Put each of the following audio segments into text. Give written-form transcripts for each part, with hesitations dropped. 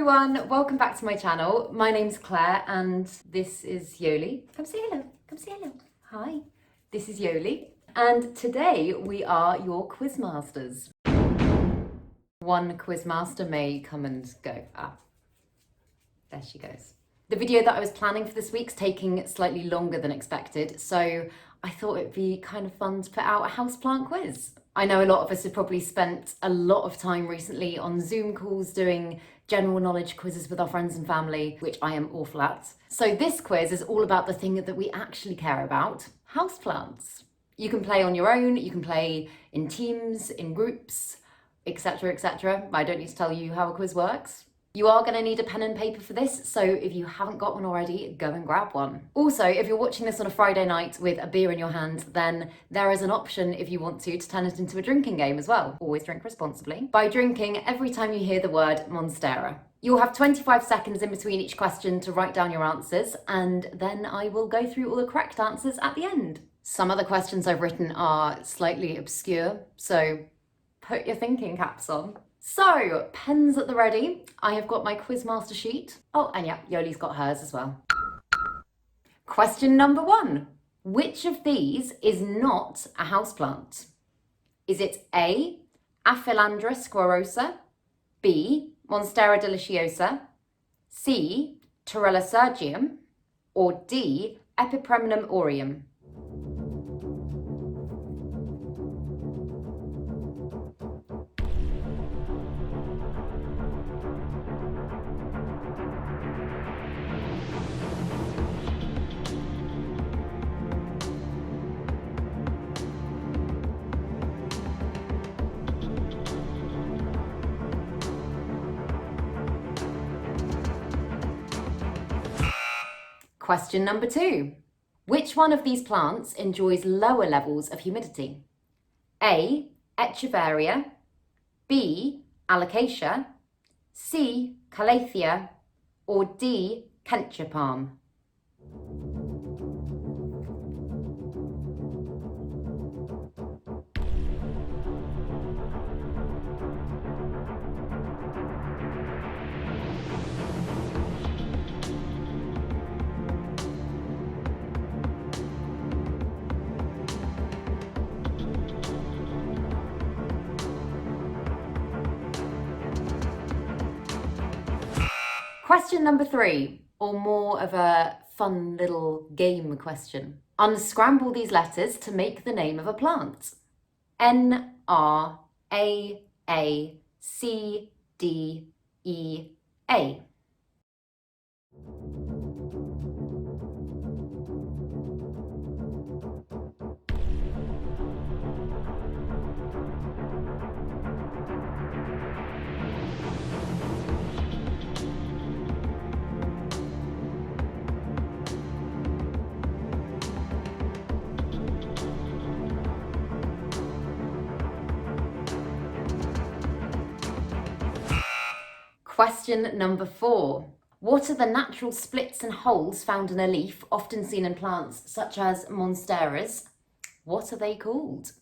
everyone, welcome back to my channel. My name's Claire and this is Yoli. Come say hello, come say hello. Hi, this is Yoli. And today we are your quizmasters. One quizmaster may come and go. There she goes. The video that I was planning for this week's taking slightly longer than expected, so I thought it'd be kind of fun to put out a houseplant quiz. I know a lot of us have probably spent a lot of time recently on Zoom calls doing general knowledge quizzes with our friends and family, which I am awful at. So this quiz is all about the thing that we actually care about, houseplants. You can play on your own, you can play in teams, in groups, etc, etc. I don't need to tell you how a quiz works. You are going to need a pen and paper for this, so if you haven't got one already, go and grab one. Also, if you're watching this on a Friday night with a beer in your hand, then there is an option, if you want to turn it into a drinking game as well. Always drink responsibly. By drinking every time you hear the word Monstera. You'll have 25 seconds in between each question to write down your answers, and then I will go through all the correct answers at the end. Some of the questions I've written are slightly obscure, so put your thinking caps on. So, pens at the ready. I have got my quizmaster sheet. Oh, and yeah, Yoli's got hers as well. Question number 1. Which of these is not a houseplant? Is it A, Aphelandra squarosa, B, Monstera deliciosa, C, Torella sergium, or D, Epipremnum aureum? Question number 2. Which one of these plants enjoys lower levels of humidity? A, Echeveria, B, Alocasia, C, Calathea, or D, Kentia palm? Question number 3, or more of a fun little game question. Unscramble these letters to make the name of a plant. N, R, A, C, D, E, A. Question number 4. What are the natural splits and holes found in a leaf, often seen in plants such as monsteras? What are they called?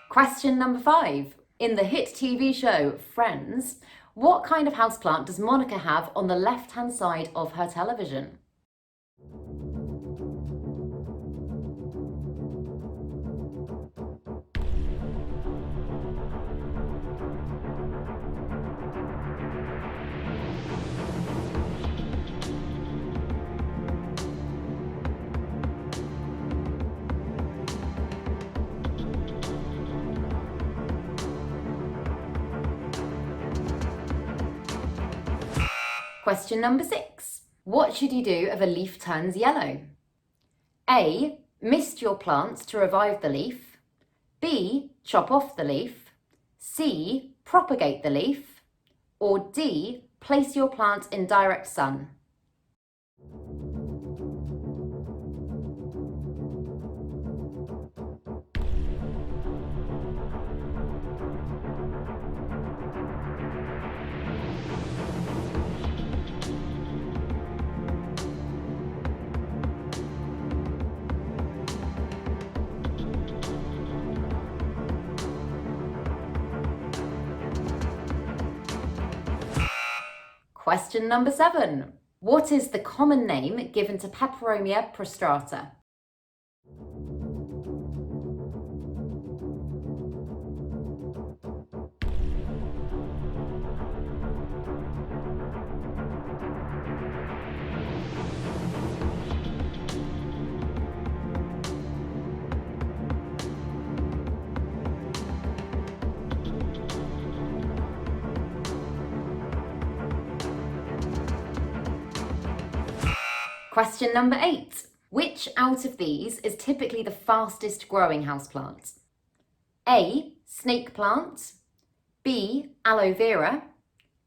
Question number 5. In the hit TV show Friends, what kind of houseplant does Monica have on the left-hand side of her television? Question number 6. What should you do if a leaf turns yellow? A. Mist your plants to revive the leaf. B. Chop off the leaf. C. Propagate the leaf. Or D. Place your plant in direct sun. Question number 7. What is the common name given to Peperomia prostrata? Question number 8. Which out of these is typically the fastest growing houseplant? A. Snake plant. B. Aloe vera.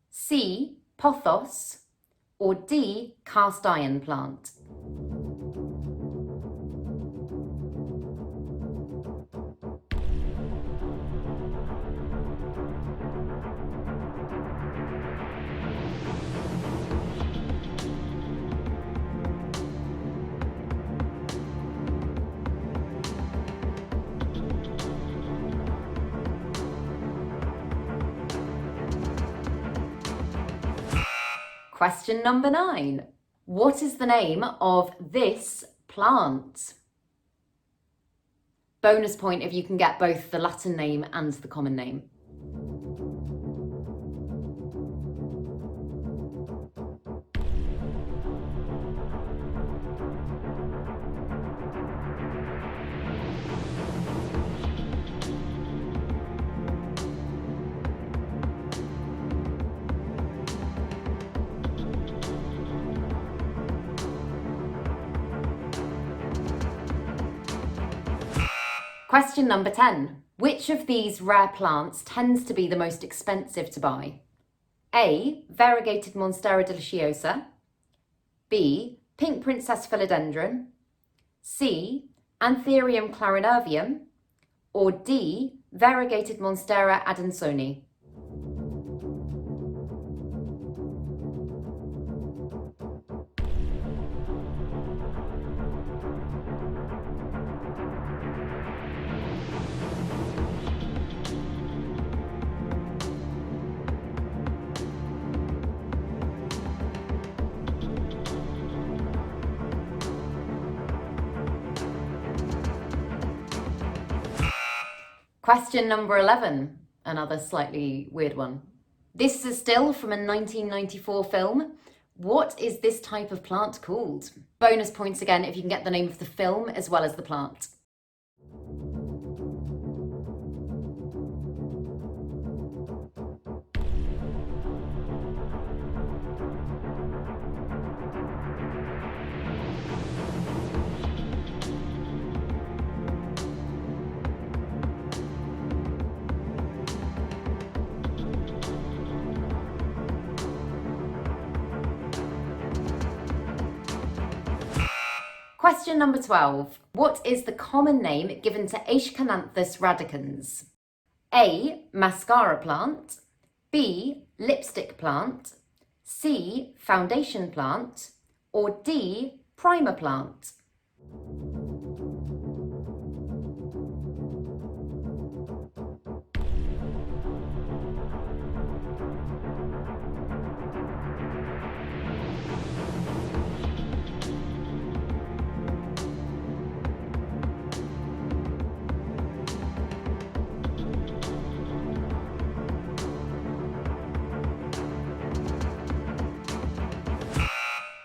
C. Pothos. Or D. Cast iron plant? Question number 9. What is the name of this plant? Bonus point if you can get both the Latin name and the common name. Question number 10. Which of these rare plants tends to be the most expensive to buy? A. Variegated Monstera deliciosa. B. Pink Princess Philodendron. C. Anthurium clarinervium. Or D. Variegated Monstera adansoni. Question number 11, another slightly weird one. This is a still from a 1994 film. What is this type of plant called? Bonus points again if you can get the name of the film as well as the plant. Question number 12. What is the common name given to Aschenanthus radicans? A. Mascara plant. B. Lipstick plant. C. Foundation plant. Or D. Primer plant?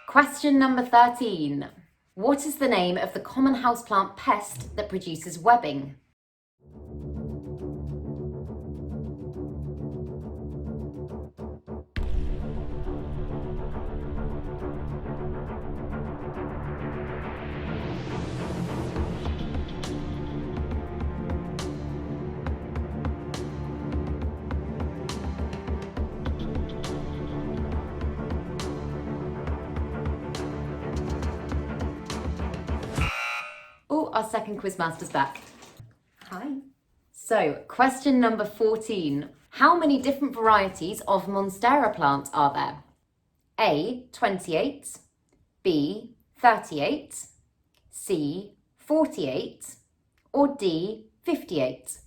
Question number 13. What is the name of the common houseplant pest that produces webbing? Oh, our second quizmaster's back. Hi. So, question number 14. How many different varieties of Monstera plant are there? A. 28. B. 38. C. 48. Or D. 58.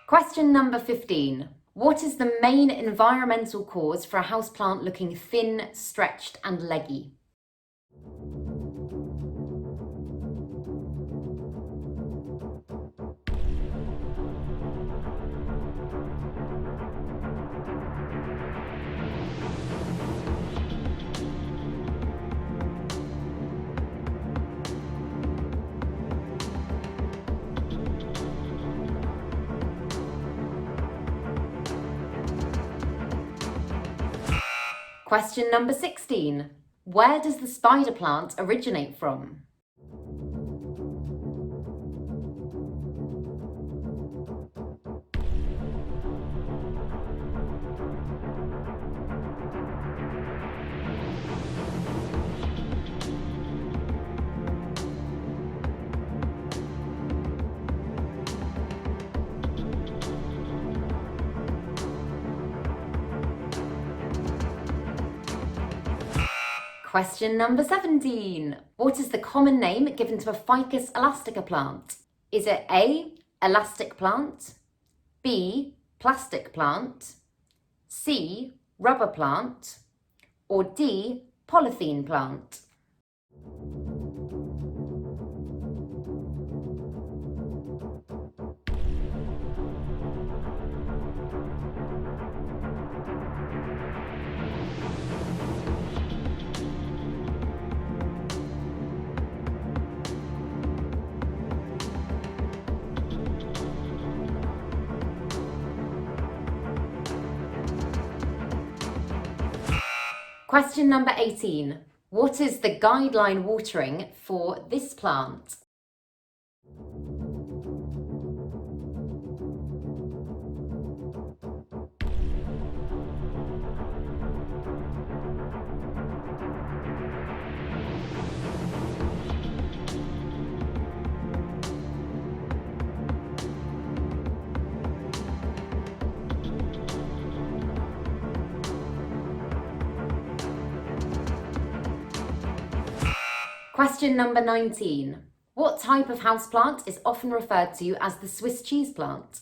Question number 15. What is the main environmental cause for a houseplant looking thin, stretched and leggy? Question number 16. Where does the spider plant originate from? Question number 17. What is the common name given to a Ficus elastica plant? Is it A, elastic plant, B, plastic plant, C, rubber plant, or D, polythene plant? Question number 18. What is the guideline watering for this plant? Question number 19. What type of houseplant is often referred to as the Swiss cheese plant?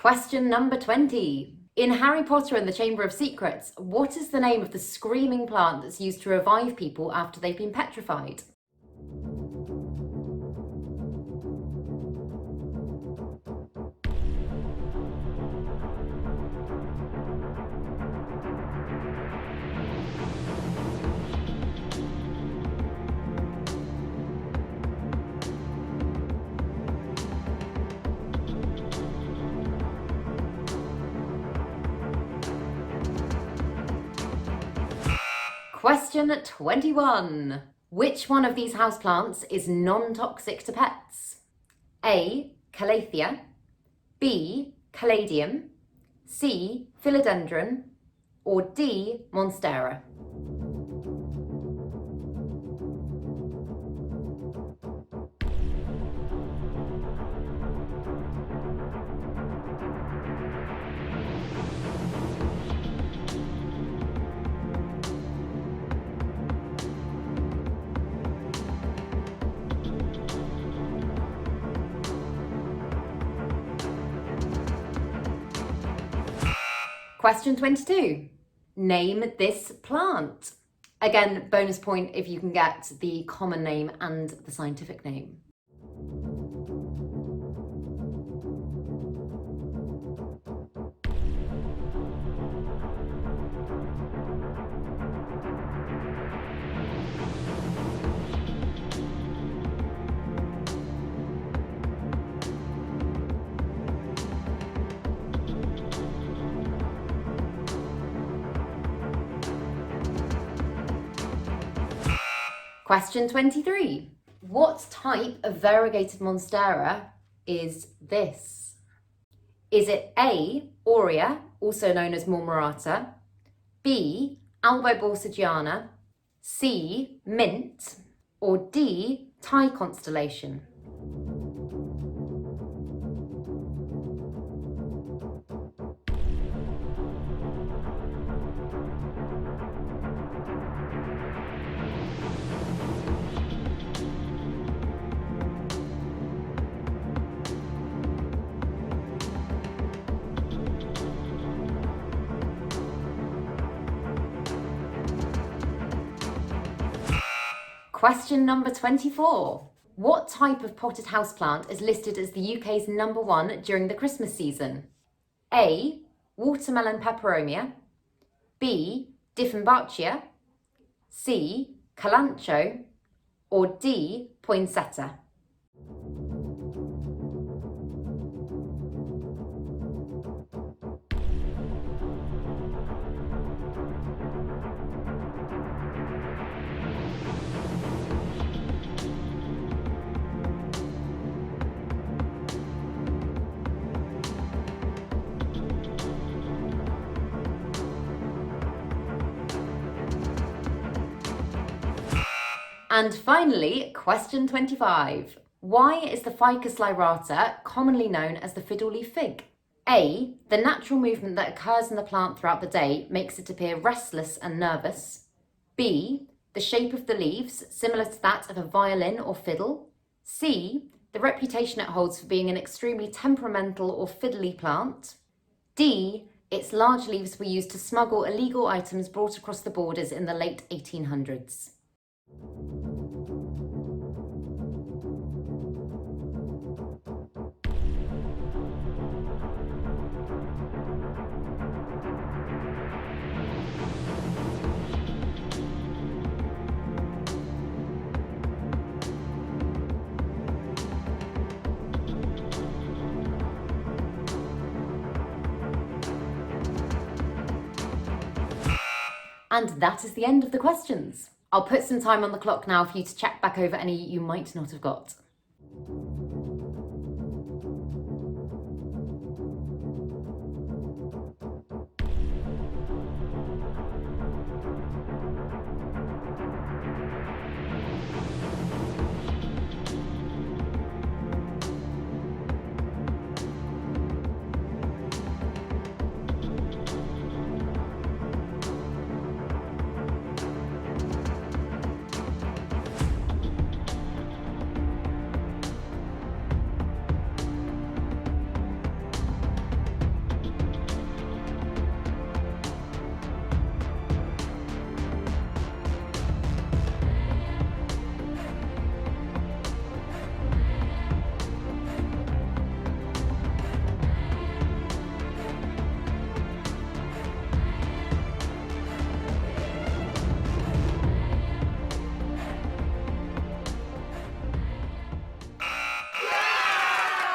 Question number 20. In Harry Potter and the Chamber of Secrets, what is the name of the screaming plant that's used to revive people after they've been petrified? Question 21. Which one of these houseplants is non-toxic to pets? A. Calathea, B. Caladium, C. Philodendron, or D. Monstera? Question 22. Name this plant. Again, bonus point if you can get the common name and the scientific name. Question 23. What type of variegated monstera is this? Is it A. aurea also known as Marmorata, B, Alboborsigiana, C, mint, or D, Thai constellation? Question number 24. What type of potted houseplant is listed as the UK's #1 during the Christmas season? A, watermelon peperomia, B, Dieffenbachia, C, Kalanchoe, or D, poinsettia? And finally, question 25. Why is the Ficus lyrata commonly known as the fiddle leaf fig? A, the natural movement that occurs in the plant throughout the day makes it appear restless and nervous. B, the shape of the leaves, similar to that of a violin or fiddle. C, the reputation it holds for being an extremely temperamental or fiddly plant. D, its large leaves were used to smuggle illegal items brought across the borders in the late 1800s. And that is the end of the questions. I'll put some time on the clock now for you to check back over any you might not have got.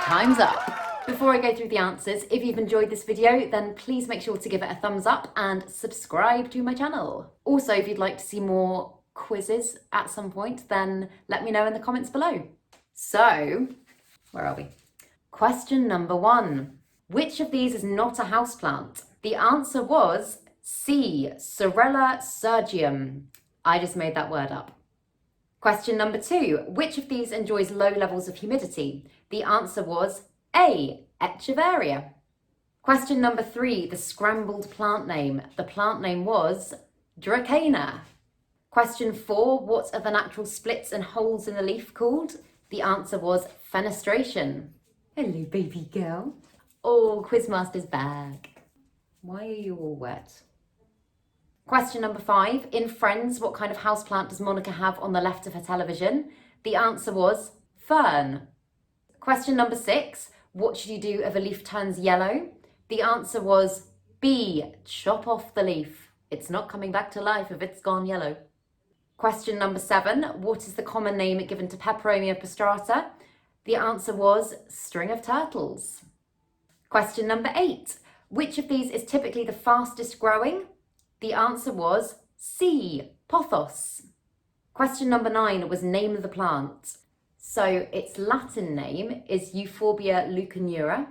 Time's up. Before I go through the answers, if you've enjoyed this video, then please make sure to give it a thumbs up and subscribe to my channel. Also, if you'd like to see more quizzes at some point, then let me know in the comments below. So, where are we? Question number 1. Which of these is not a houseplant? The answer was C, Sorella sergium. I just made that word up. Question number 2. Which of these enjoys low levels of humidity? The answer was A, Echeveria. Question number 3. The scrambled plant name. The plant name was Dracana. Question 4. What are the natural splits and holes in the leaf called? The answer was fenestration. Hello, baby girl. Oh, Quizmaster's back. Why are you all wet? Question number 5. In Friends, what kind of houseplant does Monica have on the left of her television? The answer was fern. Question number 6. What should you do if a leaf turns yellow? The answer was B, chop off the leaf. It's not coming back to life if it's gone yellow. Question number 7. What is the common name given to Peperomia prostrata? The answer was string of turtles. Question number 8. Which of these is typically the fastest growing? The answer was C, pothos. Question number 9 was name of the plant. So its Latin name is Euphorbia leucanura.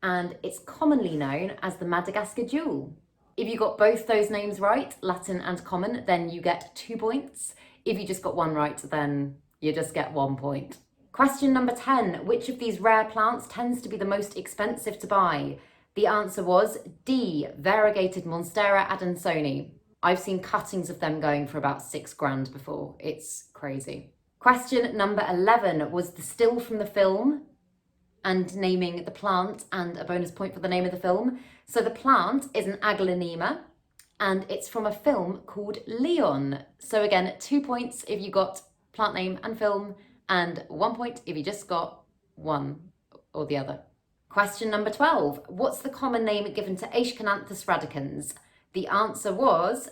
and it's commonly known as the Madagascar jewel. If you got both those names right, Latin and common, then you get 2 points. If you just got one right, then you just get 1 point. Question number 10, which of these rare plants tends to be the most expensive to buy? The answer was D, variegated Monstera adansoni. I've seen cuttings of them going for about 6 grand before. It's crazy. Question number 11 was the still from the film and naming the plant and a bonus point for the name of the film. So the plant is an aglaonema and it's from a film called Leon. So again, 2 points if you got plant name and film, and 1 point if you just got one or the other. Question number 12. What's the common name given to Aschenanthus radicans? The answer was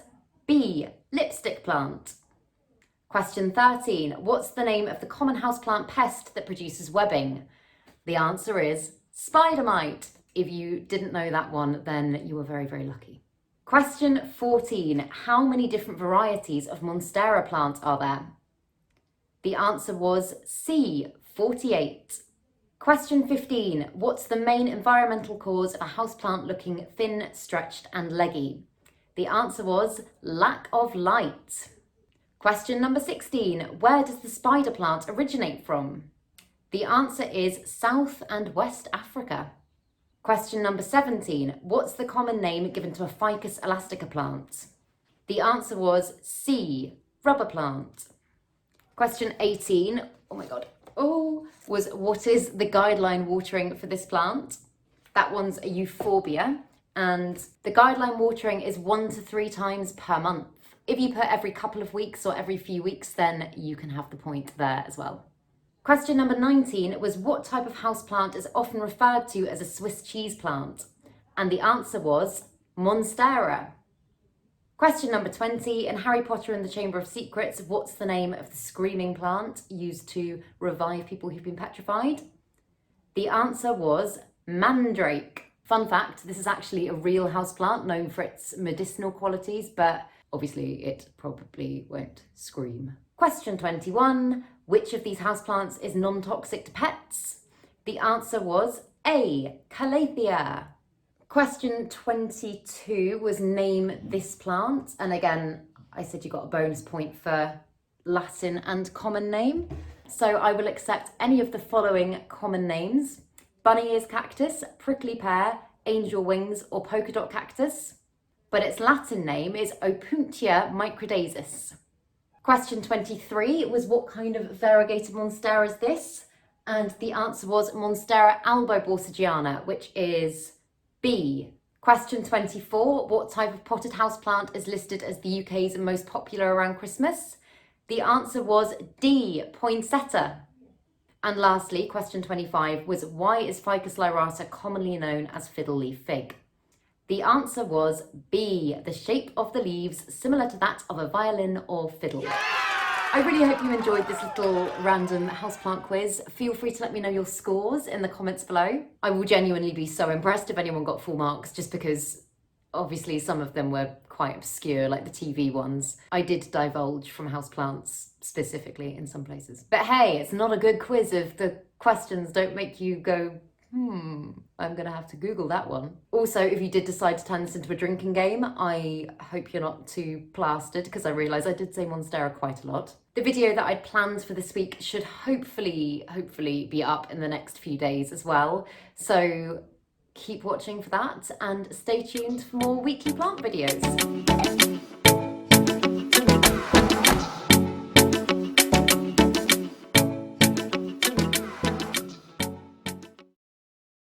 B, lipstick plant. Question 13. What's the name of the common houseplant pest that produces webbing? The answer is spider mite. If you didn't know that one, then you were very, very lucky. Question 14. How many different varieties of Monstera plant are there? The answer was C, 48. Question 15. What's the main environmental cause of a houseplant looking thin, stretched and leggy? The answer was lack of light. Question number 16. Where does the spider plant originate from? The answer is South and West Africa. Question number 17. What's the common name given to a Ficus elastica plant? The answer was C, rubber plant. Question 18, oh my God, was what is the guideline watering for this plant? That one's a euphorbia, and the guideline watering is 1 to 3 times per month. If you put every couple of weeks or every few weeks, then you can have the point there as well. Question number 19 was what type of houseplant is often referred to as a Swiss cheese plant? And the answer was Monstera. Question number 20, in Harry Potter and the Chamber of Secrets, what's the name of the screaming plant used to revive people who've been petrified? The answer was mandrake. Fun fact, this is actually a real houseplant known for its medicinal qualities, but obviously it probably won't scream. Question 21, which of these houseplants is non-toxic to pets? The answer was A, Calathea. Question 22 was name this plant. And again, I said you got a bonus point for Latin and common name. So I will accept any of the following common names: bunny ears cactus, prickly pear, angel wings, or polka dot cactus. But its Latin name is Opuntia microdasis. Question 23 was what kind of variegated Monstera is this? And the answer was Monstera alboborsigiana, which is B. Question 24, what type of potted houseplant is listed as the UK's most popular around Christmas? The answer was D, poinsettia. And lastly, question 25 was why is Ficus lyrata commonly known as fiddle leaf fig? The answer was B, the shape of the leaves similar to that of a violin or fiddle. I really hope you enjoyed this little random houseplant quiz. Feel free to let me know your scores in the comments below. I will genuinely be so impressed if anyone got full marks, just because obviously some of them were quite obscure, like the TV ones. I did divulge from houseplants specifically in some places. But hey, it's not a good quiz if the questions don't make you go, I'm gonna have to Google that one. Also, if you did decide to turn this into a drinking game, I hope you're not too plastered, because I realise I did say Monstera quite a lot. The video that I'd planned for this week should hopefully be up in the next few days as well. So keep watching for that and stay tuned for more weekly plant videos.